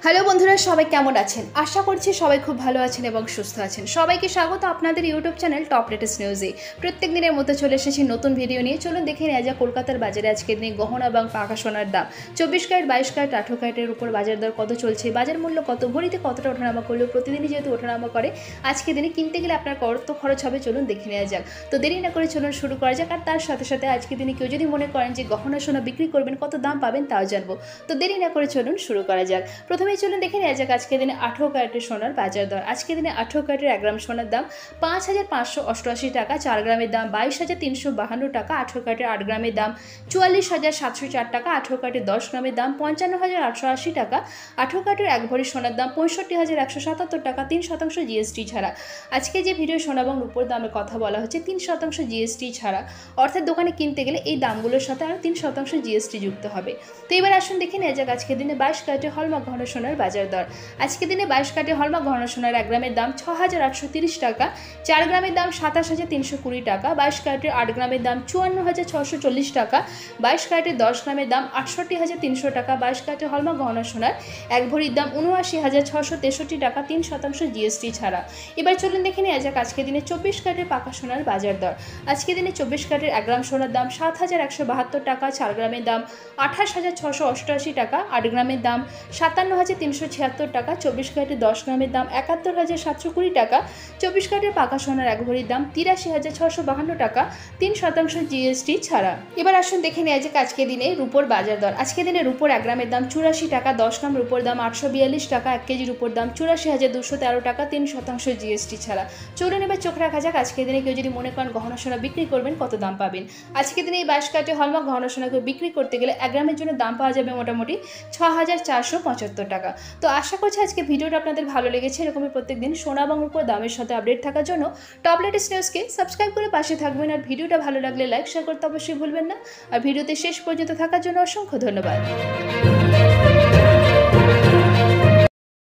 Hello বন্ধুরা, সবাই কেমন আছেন? আশা করছি সবাই খুব ভালো আছেন এবং সুস্থ আছেন। সবাইকে স্বাগত আপনাদের ইউটিউব চ্যানেল টপ লেটেস্ট নিউজে। প্রত্যেক দিনের মতো চলে এসেছি নতুন ভিডিও নিয়ে। চলুন দেখে নেওয়া যাক কলকাতার বাজারে আজকের দিনে গহনা এবং পাকা সোনার দাম। 24 ক্যারেট, 22 ক্যারেট, 18 ক্যারেটের উপর বাজার দর কত চলছে, বাজার মূল্য কত, ভরিতে কতটা ওঠানামা করলেও প্রতিদিনই যেহেতু ওঠানামা করে, আজকে দিনে কিনতে গেলে আপনার কত খরচ হবে চলুন দেখে নেওয়া যাক। তো দেরি না করে চলুন শুরু করা যাক। আর তার সাথে সাথে আজকে দিনে কেউ যদি মনে করেন যে গহনা সোনা বিক্রি করবেন, কত দাম পাবেন তাও জানবো। তো দেরি না করে চলুন শুরু করা যাক। প্রথমেই চলুন দেখে নেওয়া যাক আজকে দিনে 18 ক্যারেটের সোনার বাজার দর। আজকে দিনে 18 ক্যারেটের 1 গ্রাম সোনার দাম 5,588 টাকা, 4 গ্রামের দাম 22,352 টাকা, 18 ক্যারেটের 8 গ্রামের দাম 44,704 টাকা, 18 ক্যারেটের 10 গ্রামের দাম 55,880 টাকা, 18 ক্যারেটের 1 ভরি সোনার দাম 65,177 টাকা, 3% জিএসটি ছাড়া। আজকে যে ভিডিও সোনা এবং রূপোর দামের কথা বলা হচ্ছে 3% জিএসটি ছাড়া, অর্থাৎ দোকানে কিনতে গেলে এই দামগুলোর সাথে আরও 3% জিএসটি যুক্ত হবে। তো এবার আসুন দেখে নেওয়া যাক আজকে দিনে 22 ক্যারেটের হলমার্ক গহনা সোনার বাজার দর। আজকে দিনে 22 ক্যারেটের হলমার্ক গহনা সোনার 1 গ্রামের দাম 6,830 টাকা, 4 গ্রামের দাম 27,320 টাকা, 22 ক্যারেটের 8 গ্রামের দাম 54,640 টাকা, 22 ক্যারেটের 10 গ্রামের দাম 68,300 টাকা, 22 ক্যারেটের হলমার্ক গহনা সোনার 1 ভরির দাম 79,663 টাকা, 3% জিএসটি ছাড়া। এবার চলুন দেখে নেওয়া যাক আজকে দিনে 24 ক্যারেটের পাকা সোনার বাজার দর। আজকে দিনে 24 ক্যারেটের 1 গ্রাম সোনার দাম 7,172 টাকা, 4 গ্রামের দাম 28,688 টাকা, 8 গ্রামের দাম 57,376 টাকা, 24 ক্যারেটের 10 গ্রামের দাম 71,720 টাকা, 24 ক্যারেটের পাকা সোনার 1 ভরির দাম 83,652 টাকা, 3% জিএসটি ছাড়া। এবার আসুন দেখে নেওয়া যাক আজকে দিনে রূপোর বাজার দর। আজকে দিনে রূপোর 1 গ্রামের দাম 84 টাকা, 10 গ্রাম রূপোর দাম 842 টাকা, 1 কেজি রূপোর দাম 84,213 টাকা, 3% জিএসটি ছাড়া। চলুন এবার চোখ রাখা যাক আজকে দিনে কেউ যদি মনে করেন গহনা সোনা বিক্রি করবেন কত দাম পাবেন। আজকে দিনে এই 22 ক্যারেটের হলমার্ক গহনা সোনাকে বিক্রি করতে গেলে 1 গ্রামের জন্য দাম পাওয়া যাবে মোটামুটি 6,475 টাকা। তো আশা করছি আজকে ভিডিওটা আপনাদের ভালো লেগেছে। এরকমই প্রত্যেকদিন সোনা এবং রূপোর দামের সাথে আপডেট থাকার জন্য টপ লেটেস্ট নিউজকে সাবস্ক্রাইব করে পাশে থাকবেন। আর ভিডিওটা ভালো লাগলে লাইক শেয়ার করতে অবশ্যই ভুলবেন না। আর ভিডিওতে শেষ পর্যন্ত থাকার জন্য অসংখ্য ধন্যবাদ।